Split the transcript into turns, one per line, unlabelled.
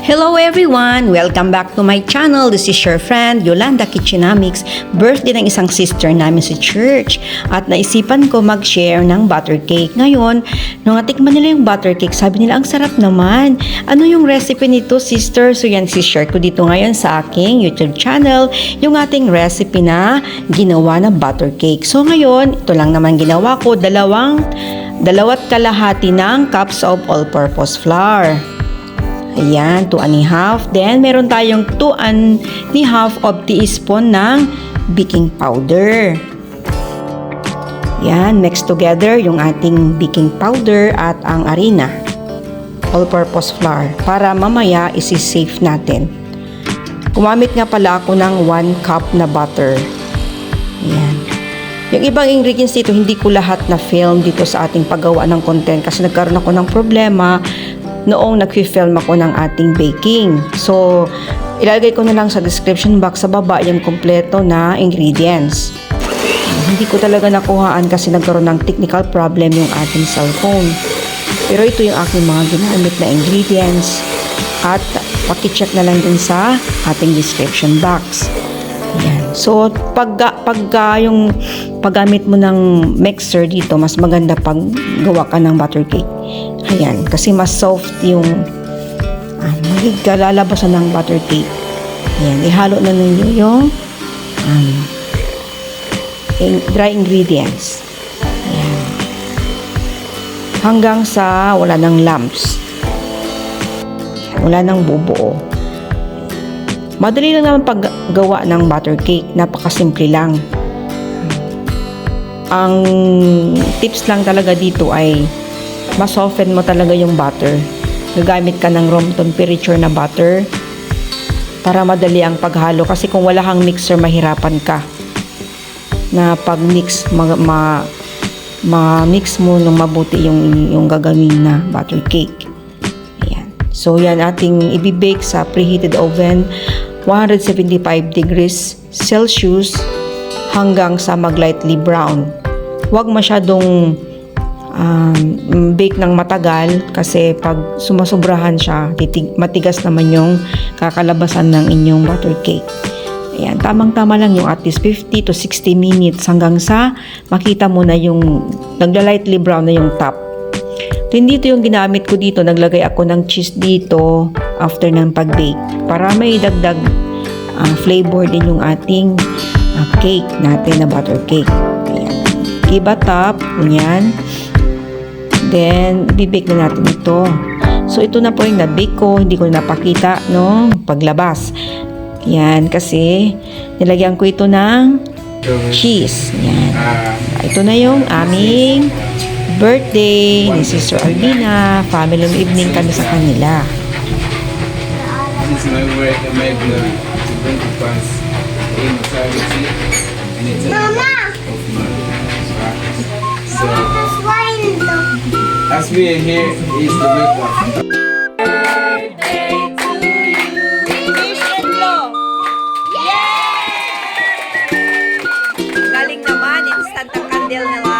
Hello everyone! Welcome back to my channel. This is your friend Yolanda Kitchenamics. Birthday ng isang sister namin sa church. At naisipan ko mag-share ng butter cake. Ngayon, nung natikman nila yung butter cake, sabi nila, ang sarap naman. Ano yung recipe nito, sister? So yan, share ko dito ngayon sa aking YouTube channel, yung ating recipe na ginawa na butter cake. So ngayon, ito lang naman ginawa ko, dalawat kalahati ng cups of all-purpose flour. Ayan, 2 1/2. Then, meron tayong 2 1/2 of teaspoon ng baking powder. Ayan, mix together yung ating baking powder at ang harina. All-purpose flour. Para mamaya isi-safe natin. Gumamit nga pala ako ng 1 cup na butter. Ayan. Yung ibang ingredients dito, hindi ko lahat na film dito sa ating paggawa ng content kasi nagkaroon ako ng problema noong nag-film ako ng ating baking. So, ilalagay ko na lang sa description box sa baba yung kompleto na ingredients. Hindi ko talaga nakuhaan kasi nagkaroon ng technical problem yung ating cellphone. Pero ito yung aking mga ginamit na ingredients at paki-check na lang din sa ating description box. Ayan. So, yung paggamit mo ng mixer dito, mas maganda pag gawa ka ng butter cake. Ayan, kasi mas soft yung lalabasan ng butter cake. Ayan, ihalo na ninyo yung dry ingredients. Ayan. Hanggang sa wala ng lumps. Wala nang bubuo. Madali lang naman paggawa ng butter cake. Napakasimple lang. Ang tips lang talaga dito ay ma-soften mo talaga yung butter. Gagamit ka ng room temperature na butter para madali ang paghalo. Kasi kung wala kang mixer, mahirapan ka na pag-mix, ma-mix mo ng mabuti yung gagawin na butter cake. Ayan. So, yan ating ibibake sa preheated oven, 175 degrees Celsius hanggang sa mag-lightly brown. Huwag masyadong bake ng matagal kasi pag sumasobrahan siya, matigas naman yung kakalabasan ng inyong butter cake. Ayan, tamang-tama lang yung at least 50 to 60 minutes hanggang sa makita mo na yung nagla-lightly brown na yung top. Dito yung ginamit ko dito, naglagay ako ng cheese dito after ng pag-bake para may dagdag flavor din yung ating cake natin na butter cake. Ayan. Give a top, ganyan. Then, bibake na natin ito. So, ito na po yung na-bake ko. Hindi ko napakita, no? Paglabas. Yan, kasi nilagyan ko ito ng cheese. Yan. Ito na yung aming birthday ni Sister Albina. Family evening kami sa kanila.
This is my work and my blood to bring to pass the immortality and eternity of man. So, as we are here is the welcome.
Galing naman, instant ang candle nila.